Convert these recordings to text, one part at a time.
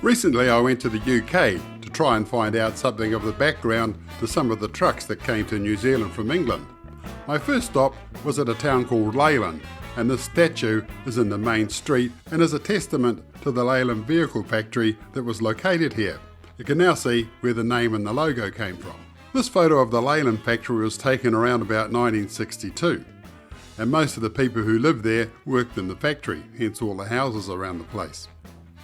Recently I went to the UK to try and find out something of the background to some of the trucks that came to New Zealand from England. My first stop was at a town called Leyland, and this statue is in the main street and is a testament to the Leyland vehicle factory that was located here. You can now see where the name and the logo came from. This photo of the Leyland factory was taken around about 1962, and most of the people who lived there worked in the factory, hence all the houses around the place.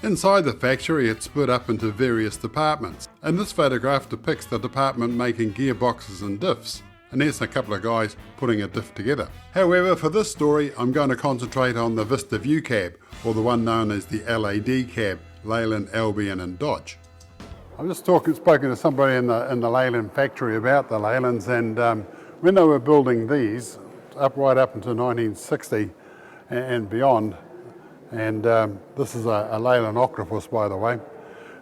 Inside the factory it's split up into various departments, and this photograph depicts the department making gearboxes and diffs, and there's a couple of guys putting a diff together. However, for this story I'm going to concentrate on the Vista View cab, or the one known as the LAD cab, Leyland Albion and Dodge. I've just spoken to somebody in the Leyland factory about the Leylands, and when they were building these, right up until 1960 and beyond, and this is a Leyland Octopus, by the way,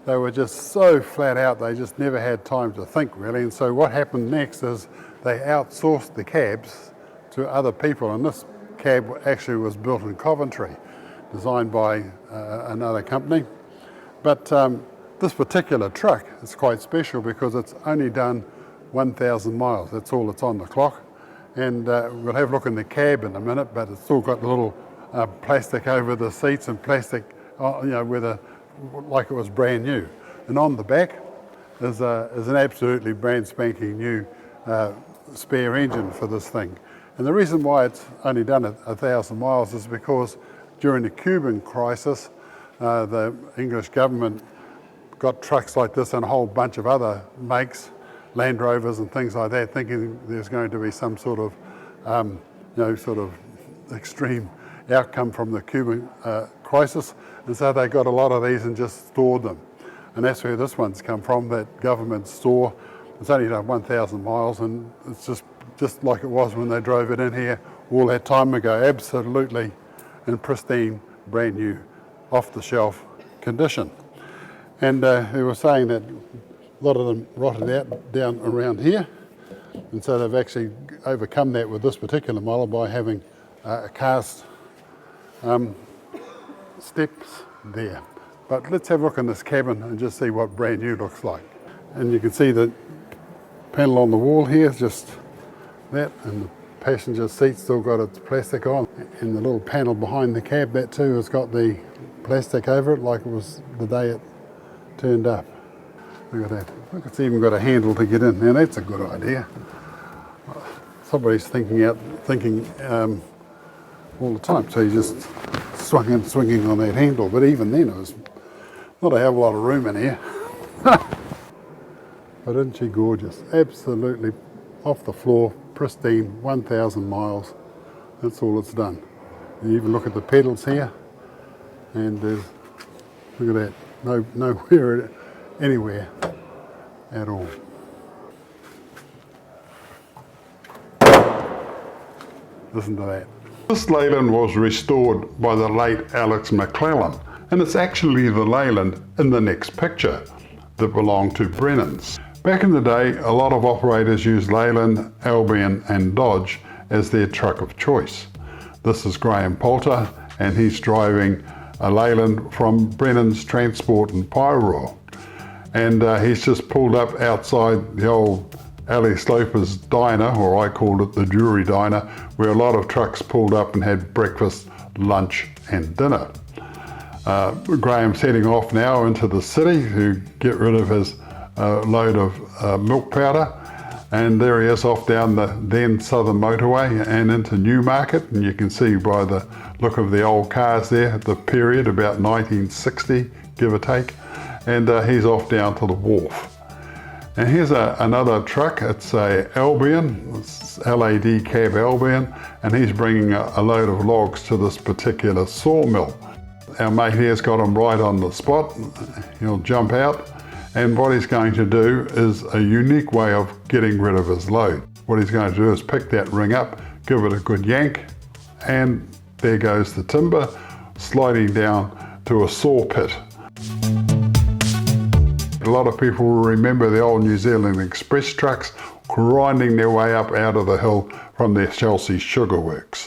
they were just so flat out, they just never had time to think really. And so what happened next is they outsourced the cabs to other people, and this cab actually was built in Coventry, designed by another company. But this particular truck is quite special because it's only done 1,000 miles. That's all that's on the clock. And we'll have a look in the cab in a minute, but it's still got the little plastic over the seats and plastic, like it was brand new. And on the back is an absolutely brand spanking new spare engine for this thing. And the reason why it's only done 1,000 miles is because during the Cuban crisis, the English government got trucks like this and a whole bunch of other makes, Land Rovers and things like that, thinking there's going to be some sort of extreme outcome from the Cuban crisis, and so they got a lot of these and just stored them. And that's where this one's come from, that government store. It's only done 1,000 miles, and it's just like it was when they drove it in here all that time ago, absolutely in pristine, brand new, off-the-shelf condition. And they were saying that a lot of them rotted out down around here, and so they've actually overcome that with this particular model by having cast steps there. But let's have a look in this cabin and just see what brand new looks like. And you can see the panel on the wall here, just that, and the passenger seat still got its plastic on, and the little panel behind the cab, that too has got the plastic over it like it was the day it turned up. Look at that. Look, it's even got a handle to get in. Now that's a good idea. Somebody's thinking all the time, so you just swinging on that handle. But even then, it was not a hell of a lot of room in here. But isn't she gorgeous? Absolutely off the floor, pristine, 1,000 miles. That's all it's done. You even look at the pedals here, and look at that. Nowhere, anywhere at all. Listen to that. This Leyland was restored by the late Alex McClellan, and it's actually the Leyland in the next picture that belonged to Brennan's. Back in the day, a lot of operators used Leyland, Albion and Dodge as their truck of choice. This is Graham Poulter, and he's driving a Leyland from Brennan's Transport in Pyroar. And he's just pulled up outside the old Ali Sloper's diner, or I called it the Jury Diner, where a lot of trucks pulled up and had breakfast, lunch and dinner. Graham's heading off now into the city to get rid of his load of milk powder, and there he is off down the then Southern Motorway and into Newmarket, and you can see by the look of the old cars there, the period about 1960 give or take, and he's off down to the wharf. And here's another truck. It's a Albion, it's LAD cab Albion, and he's bringing a load of logs to this particular sawmill. Our mate here's got him right on the spot. He'll jump out, and what he's going to do is a unique way of getting rid of his load. What he's going to do is pick that ring up, give it a good yank, and there goes the timber sliding down to a saw pit. A lot of people will remember the old New Zealand Express trucks grinding their way up out of the hill from their Chelsea sugar works.